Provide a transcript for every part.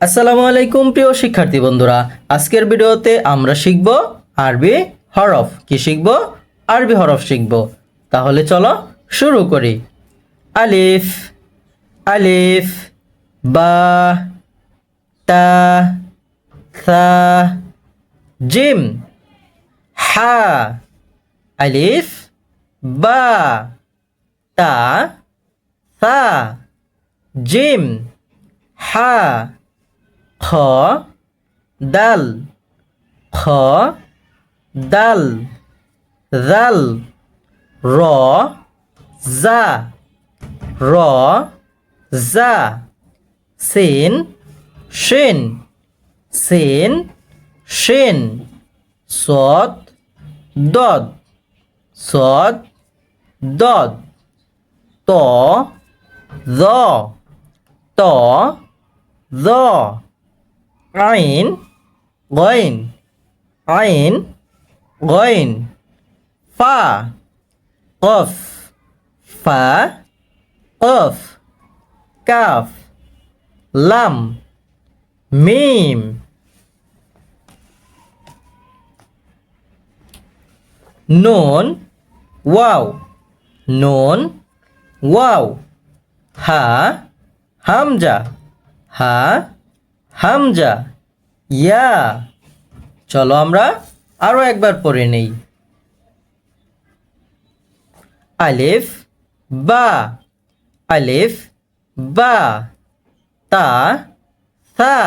আসসালামু আলাইকুম প্রিয় শিক্ষার্থী বন্ধুরা, আজকের ভিডিওতে আমরা শিখব আরবি হরফ। কি শিখব? আরবি হরফ শিখব। তাহলে চলো শুরু করি। আলিফ, আলিফ, বা, তা, সা, জিম, হা। আলিফ, বা, তা, সা, জিম, হা। খ, দাল, খ, দাল, জাল, র, জা, র, জা, সিন, শিন, সিন, শিন, সদ, দদ, সদ, দদ, ত, য, ত, য, আইন, গইন, আইন, গইন, ফা, কফ, ফা, কফ, কাফ, লাম, মিম। নুন, ওয়াও, নুন, ওয়াও, হা, হামজা, হা, হামজা, ইয়া। চলো আমরা আরো একবার পড়ে নেই। আলিফ, বা, আলিফ, বা, তা, সা,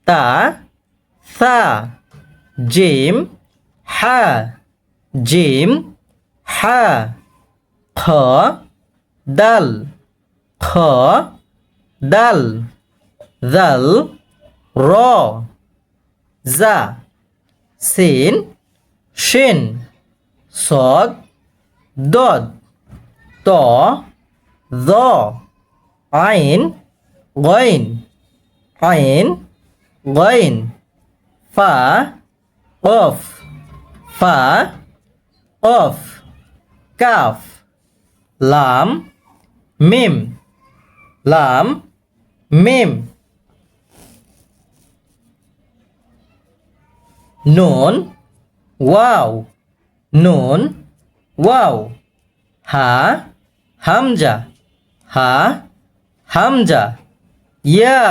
তা, সা, জিম, হা, জিম, হা, খ, দাল, খ, দাল, জাল, র, জা, সিন, শিন, সদ, দদ, ত, য, আইন, গইন, আইন, গইন, ফা, কফ, ফা, কফ, কাফ, লাম, মিম, লাম, মিম। নুন, ওয়াও, নুন, ওয়াও, হা, হামজা, হা, হামজা, ইয়া।